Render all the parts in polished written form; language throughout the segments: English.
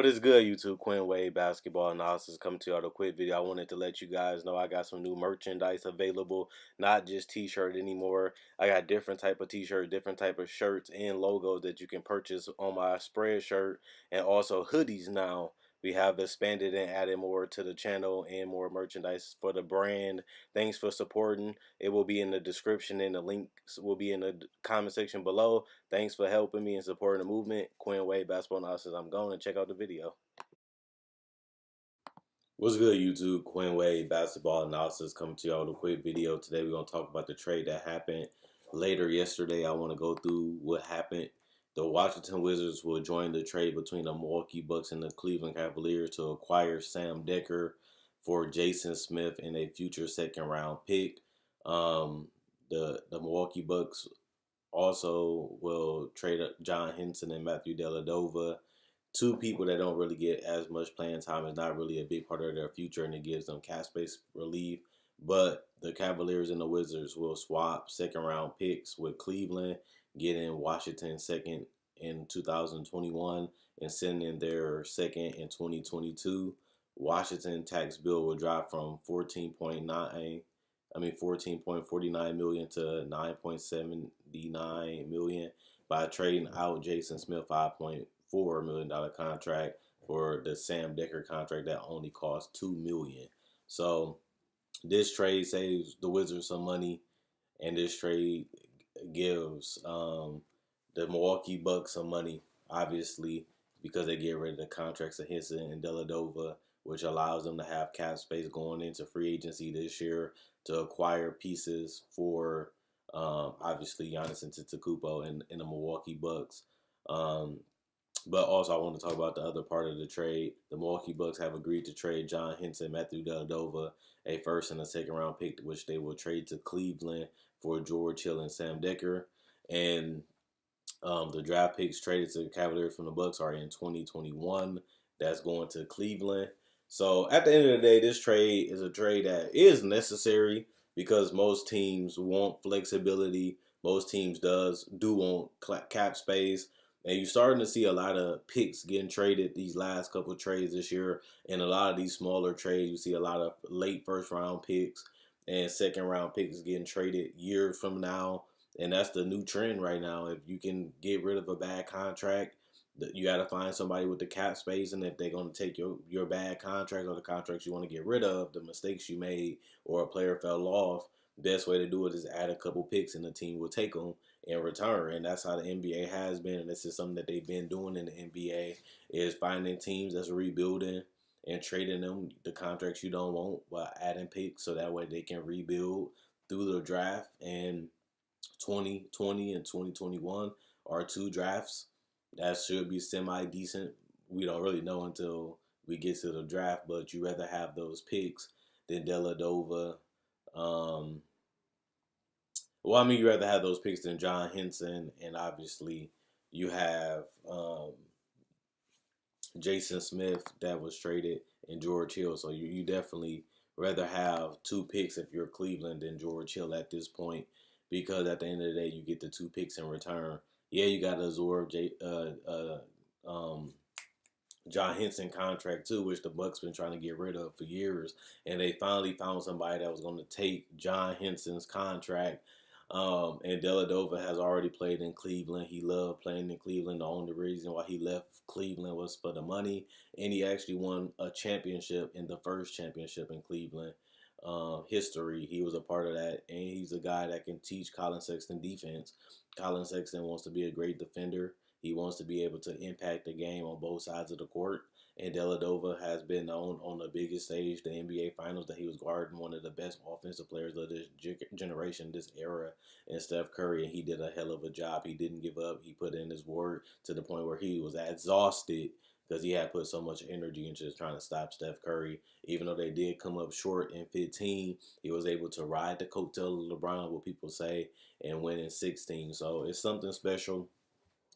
is good, YouTube? Quinn Wade Basketball Analysis coming to you with a quick video. I wanted to let you guys know I got some new merchandise available, not just t-shirt anymore. I got different type of t-shirt, different type of shirts and logos that you can purchase on my spread shirt, and also hoodies now. We have expanded and added more to the channel and more merchandise for the brand. Thanks for supporting. It will be in the description and the links will be in the comment section below. Thanks for helping me and supporting the movement. Quinn Wade Basketball Analysis. I'm going to check out the video. What's good, YouTube? Quinn Wade Basketball Analysis coming to y'all with a quick video. Today we're going to talk about the trade that happened later yesterday. I want to go through what happened. The Washington Wizards will join the trade between the Milwaukee Bucks and the Cleveland Cavaliers to acquire Sam Dekker for Jason Smith and a future second-round pick. The Milwaukee Bucks also will trade John Henson and Matthew Dellavedova, two people that don't really get as much playing time. Is not really a big part of their future, and it gives them cap space relief. But the Cavaliers and the Wizards will swap second-round picks with Cleveland, getting Washington second in 2021 and sending their second in 2022. Washington tax bill will drop from 14.49 million to 9.79 million by trading out Jason Smith $5.4 million contract for the Sam Dekker contract that only cost $2 million. So this trade saves the Wizards some money, and this trade gives the Milwaukee Bucks some money, obviously, because they get rid of the contracts of Henson and Dellavedova, which allows them to have cap space going into free agency this year to acquire pieces for obviously Giannis Antetokounmpo and the Milwaukee Bucks. But also I want to talk about the other part of the trade. The Milwaukee Bucks have agreed to trade John Henson, Matthew Dellavedova, a first and a second round pick, which they will trade to Cleveland for George Hill and Sam Dekker. And the draft picks traded to the Cavaliers from the Bucks are in 2021. That's going to Cleveland. So at the end of the day, this trade is a trade that is necessary because most teams want flexibility. Most teams do want cap space. And you're starting to see a lot of picks getting traded these last couple of trades this year. And a lot of these smaller trades, you see a lot of late first round picks and second round picks getting traded years from now. And that's the new trend right now. If you can get rid of a bad contract, you got to find somebody with the cap space. And if they're going to take your bad contract or the contracts you want to get rid of, the mistakes you made or a player fell off, best way to do it is add a couple picks and the team will take them in return. And that's how the NBA has been. And this is something that they've been doing in the NBA, is finding teams that's rebuilding and trading them the contracts you don't want while adding picks so that way they can rebuild through the draft. And 2020 and 2021 are two drafts that should be semi-decent. We don't really know until we get to the draft, but you rather have those picks than Dellavedova. You rather have those picks than John Henson, and obviously you have Jason Smith that was traded and George Hill. So you definitely rather have two picks if you're Cleveland than George Hill at this point, because at the end of the day, you get the two picks in return. Yeah, you got to absorb John Henson contract too, which the Bucks been trying to get rid of for years, and they finally found somebody that was going to take John Henson's contract. And Dellavedova has already played in Cleveland. He loved playing in Cleveland. The only reason why he left Cleveland was for the money, and he actually won a championship in the first championship in Cleveland history. He was a part of that, and he's a guy that can teach Colin Sexton defense. Colin Sexton wants to be a great defender. He wants to be able to impact the game on both sides of the court. And Dellavedova has been known on the biggest stage, the NBA Finals, that he was guarding one of the best offensive players of this generation, this era, and Steph Curry. And he did a hell of a job. He didn't give up. He put in his word to the point where he was exhausted because he had put so much energy into just trying to stop Steph Curry. Even though they did come up short in 15, he was able to ride the coattail of LeBron, what people say, and win in 16. So it's something special.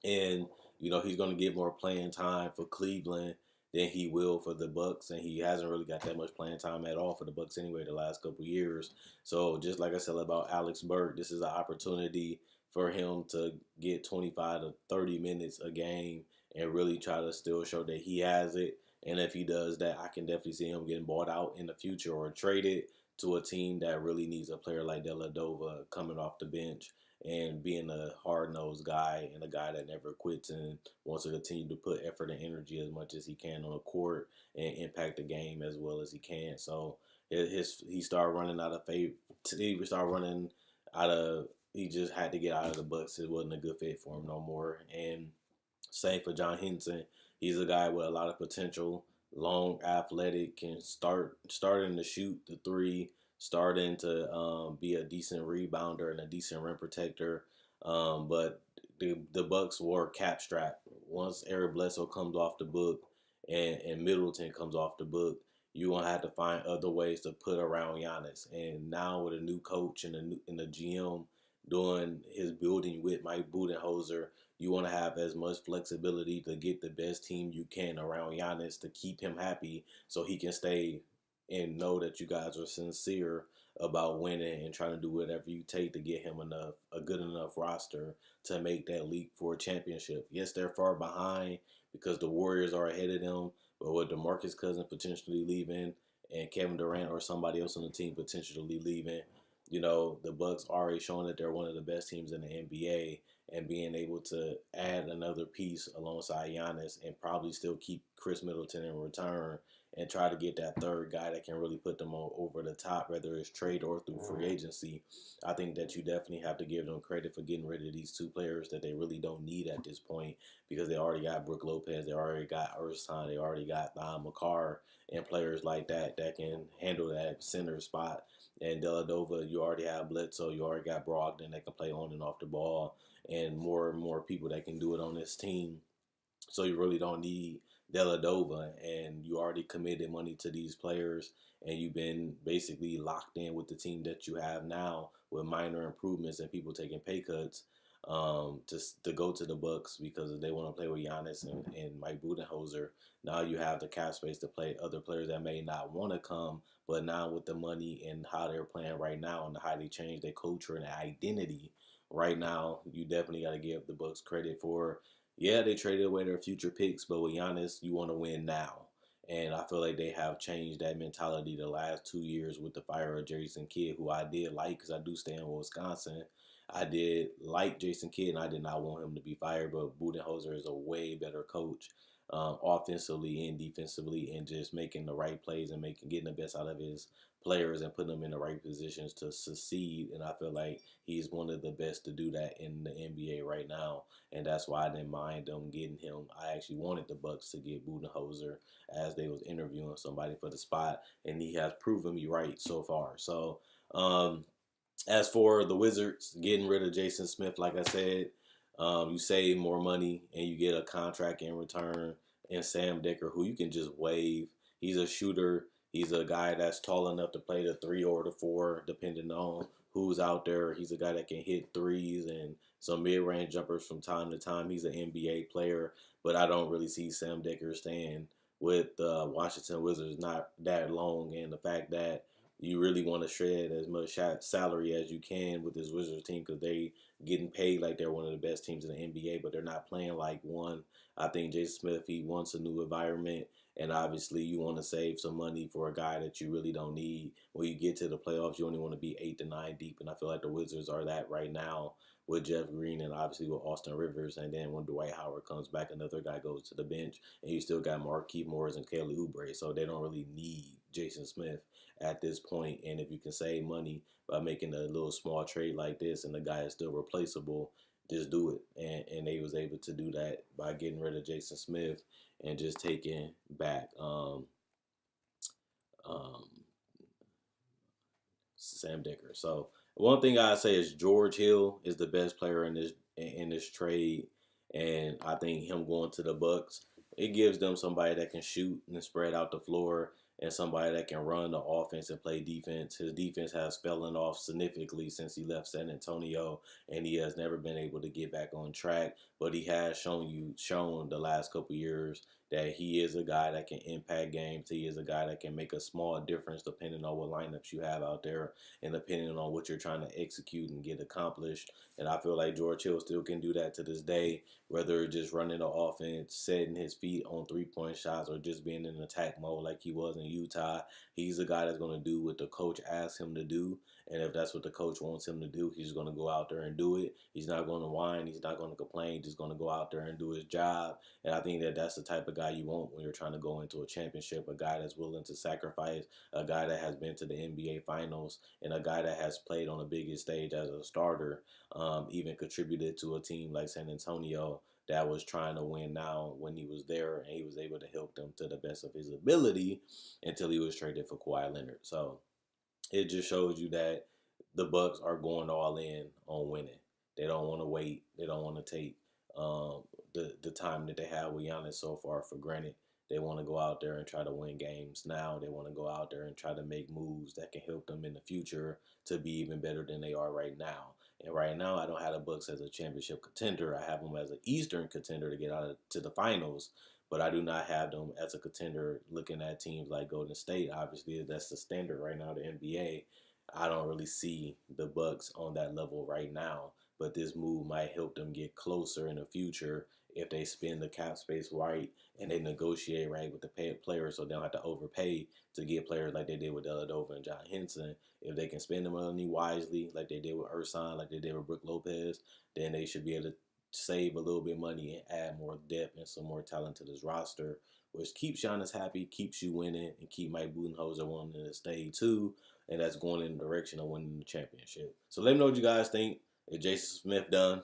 And, he's going to get more playing time for Cleveland than he will for the Bucks, and he hasn't really got that much playing time at all for the Bucks anyway the last couple years. So just like I said about Alex Burke, this is an opportunity for him to get 25 to 30 minutes a game and really try to still show that he has it. And if he does that, I can definitely see him getting bought out in the future or traded to a team that really needs a player like Dellavedova coming off the bench and being a hard-nosed guy and a guy that never quits and wants to continue to put effort and energy as much as he can on the court and impact the game as well as he can. So he started running out of faith. He started running out of. He just had to get out of the Bucks. It wasn't a good fit for him no more. And same for John Henson. He's a guy with a lot of potential, long, athletic, can starting to shoot the three, starting to be a decent rebounder and a decent rim protector. But the Bucks were cap strapped. Once Eric Bledsoe comes off the book and Middleton comes off the book, you're gonna have to find other ways to put around Giannis. And now with a new coach and the GM doing his building with Mike Budenholzer, you want to have as much flexibility to get the best team you can around Giannis to keep him happy so he can stay and know that you guys are sincere about winning and trying to do whatever you take to get him a good enough roster to make that leap for a championship. Yes, they're far behind because the Warriors are ahead of them, but with DeMarcus Cousins potentially leaving and Kevin Durant or somebody else on the team potentially leaving, the Bucks already showing that they're one of the best teams in the NBA, and being able to add another piece alongside Giannis and probably still keep Chris Middleton in return and try to get that third guy that can really put them over the top, whether it's trade or through free agency. I think that you definitely have to give them credit for getting rid of these two players that they really don't need at this point, because they already got Brook Lopez, they already got Ersan, they already got Thon McCarr, and players like that can handle that center spot. And Dellavedova, you already have Bledsoe, you already got Brogdon that can play on and off the ball, and more people that can do it on this team. So you really don't need Dellavedova, and you already committed money to these players, and you've been basically locked in with the team that you have now with minor improvements and people taking pay cuts to go to the Bucks because they want to play with Giannis and Mike Budenholzer. Now you have the cap space to play other players that may not want to come, but now with the money and how they're playing right now and how they changed their culture and their identity right now, you definitely got to give the Bucks credit for, yeah, they traded away their future picks, but with Giannis, you want to win now. And I feel like they have changed that mentality the last 2 years with the fire of Jason Kidd, who I did like because I do stay in Wisconsin. I did like Jason Kidd, and I did not want him to be fired, but Budenholzer is a way better coach offensively and defensively, and just making the right plays and getting the best out of his players and putting them in the right positions to succeed. And I feel like he's one of the best to do that in the NBA right now, and that's why I didn't mind them getting him. I actually wanted the Bucks to get Budenholzer as they was interviewing somebody for the spot, and he has proven me right so far. So, as for the Wizards getting rid of Jason Smith, like I said, you save more money and you get a contract in return, and Sam Dekker, who you can just waive. He's a shooter. He's a guy that's tall enough to play the 3 or the 4, depending on who's out there. He's a guy that can hit threes and some mid-range jumpers from time to time. He's an NBA player, but I don't really see Sam Dekker staying with the Washington Wizards not that long. And the fact that you really want to shred as much salary as you can with this Wizards team because they getting paid like they're one of the best teams in the NBA, but they're not playing like one. I think Jason Smith, he wants a new environment, and obviously you want to save some money for a guy that you really don't need. When you get to the playoffs, you only want to be 8 to 9 deep, and I feel like the Wizards are that right now with Jeff Green and obviously with Austin Rivers. And then when Dwight Howard comes back, another guy goes to the bench, and you still got Markieff Morris and Kelly Oubre, so they don't really need Jason Smith at this point. And if you can save money by making a little small trade like this and the guy is still replaceable, just do it. And they was able to do that by getting rid of Jason Smith and just taking back Sam Dekker. So one thing I say is George Hill is the best player in this trade, and I think him going to the Bucks, it gives them somebody that can shoot and spread out the floor and somebody that can run the offense and play defense. His defense has fallen off significantly since he left San Antonio, and he has never been able to get back on track. But he has shown the last couple years that he is a guy that can impact games. He is a guy that can make a small difference depending on what lineups you have out there and depending on what you're trying to execute and get accomplished. And I feel like George Hill still can do that to this day, whether just running the offense, setting his feet on three-point shots, or just being in attack mode like he was in Utah. He's a guy that's going to do what the coach asks him to do. And if that's what the coach wants him to do, he's going to go out there and do it. He's not going to whine. He's not going to complain. He's just going to go out there and do his job. And I think that that's the type of guy you want when you're trying to go into a championship, a guy that's willing to sacrifice, a guy that has been to the NBA Finals, and a guy that has played on the biggest stage as a starter, even contributed to a team like San Antonio that was trying to win now when he was there, and he was able to help them to the best of his ability until he was traded for Kawhi Leonard. So it just shows you that the Bucks are going all in on winning. They don't want to wait. They don't want to take the time that they have with Giannis so far for granted. They want to go out there and try to win games now. They want to go out there and try to make moves that can help them in the future to be even better than they are right now. And right now, I don't have the Bucks as a championship contender. I have them as an Eastern contender to get out to the finals, but I do not have them as a contender looking at teams like Golden State. Obviously, that's the standard right now, the NBA. I don't really see the Bucks on that level right now, but this move might help them get closer in the future if they spend the cap space right and they negotiate right with the players so they don't have to overpay to get players like they did with Dellavedova and John Henson. If they can spend the money wisely like they did with Ersan, like they did with Brook Lopez, then they should be able to save a little bit of money and add more depth and some more talent to this roster, which keeps Giannis happy, keeps you winning, and keep Mike Budenholzer wanting to stay too, and that's going in the direction of winning the championship. So let me know what you guys think. Is Jason Smith done?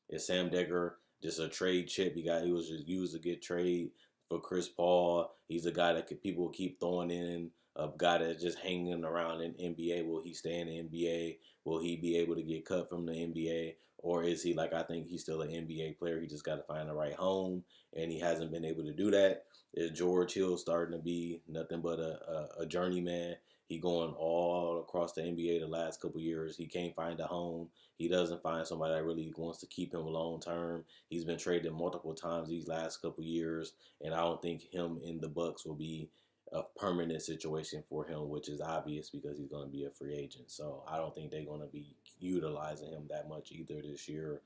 Is Sam Dekker just a trade chip? He was just used to get trade for Chris Paul. He's a guy that people keep throwing in, a guy that's just hanging around in NBA. Will he stay in the NBA? Will he be able to get cut from the NBA? Or is he, like, I think he's still an NBA player. He just got to find the right home, and he hasn't been able to do that. Is George Hill starting to be nothing but a journeyman? He going all across the NBA the last couple years. He can't find a home. He doesn't find somebody that really wants to keep him long term. He's been traded multiple times these last couple years, and I don't think him in the Bucks will be a permanent situation for him, which is obvious because he's going to be a free agent. So I don't think they're going to be utilizing him that much either this year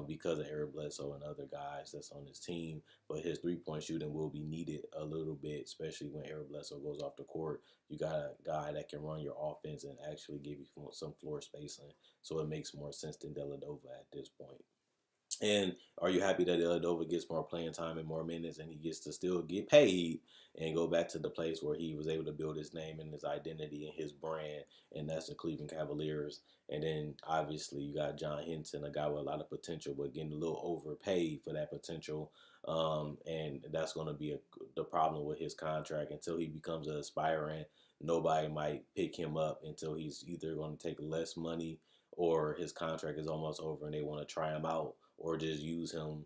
because of Eric Bledsoe and other guys that's on his team. But his three-point shooting will be needed a little bit, especially when Eric Bledsoe goes off the court. You got a guy that can run your offense and actually give you some floor spacing. So it makes more sense than Dellavedova at this point. And are you happy that Dellavedova gets more playing time and more minutes and he gets to still get paid and go back to the place where he was able to build his name and his identity and his brand, and that's the Cleveland Cavaliers. And then obviously you got John Henson, a guy with a lot of potential but getting a little overpaid for that potential. And that's going to be the problem with his contract until he becomes an aspirant. Nobody might pick him up until he's either going to take less money or his contract is almost over and they want to try him out, or just use him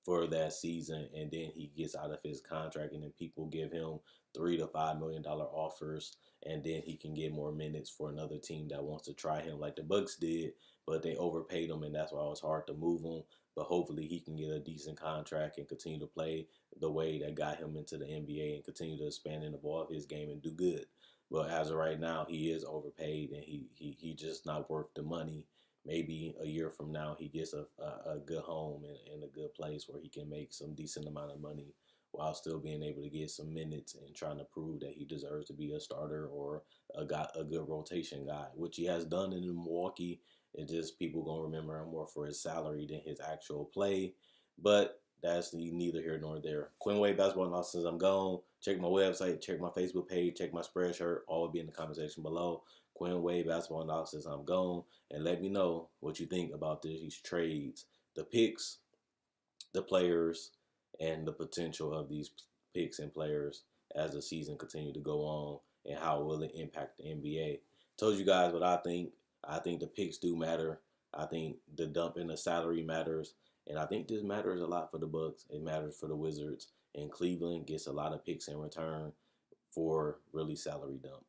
for that season and then he gets out of his contract and then people give him $3 to $5 million offers and then he can get more minutes for another team that wants to try him like the Bucks did, but they overpaid him and that's why it was hard to move him. But hopefully he can get a decent contract and continue to play the way that got him into the NBA and continue to expand and evolve his game and do good. But as of right now, he is overpaid and he just not worth the money. Maybe a year from now, he gets a good home and a good place where he can make some decent amount of money while still being able to get some minutes and trying to prove that he deserves to be a starter or a good rotation guy, which he has done in Milwaukee. It's just people going to remember him more for his salary than his actual play. But that's neither here nor there. Quinn Wade Basketball Analysis, I'm gone. Check my website, check my Facebook page, check my Spreadshirt. All will be in the comment section below. Quinn Wade Basketball Analysis, I'm gone. And let me know what you think about these trades, the picks, the players, and the potential of these picks and players as the season continues to go on, and how will it impact the NBA. Told you guys what I think. I think the picks do matter. I think the dump in the salary matters. And I think this matters a lot for the Bucks. It matters for the Wizards. And Cleveland gets a lot of picks in return for really salary dump.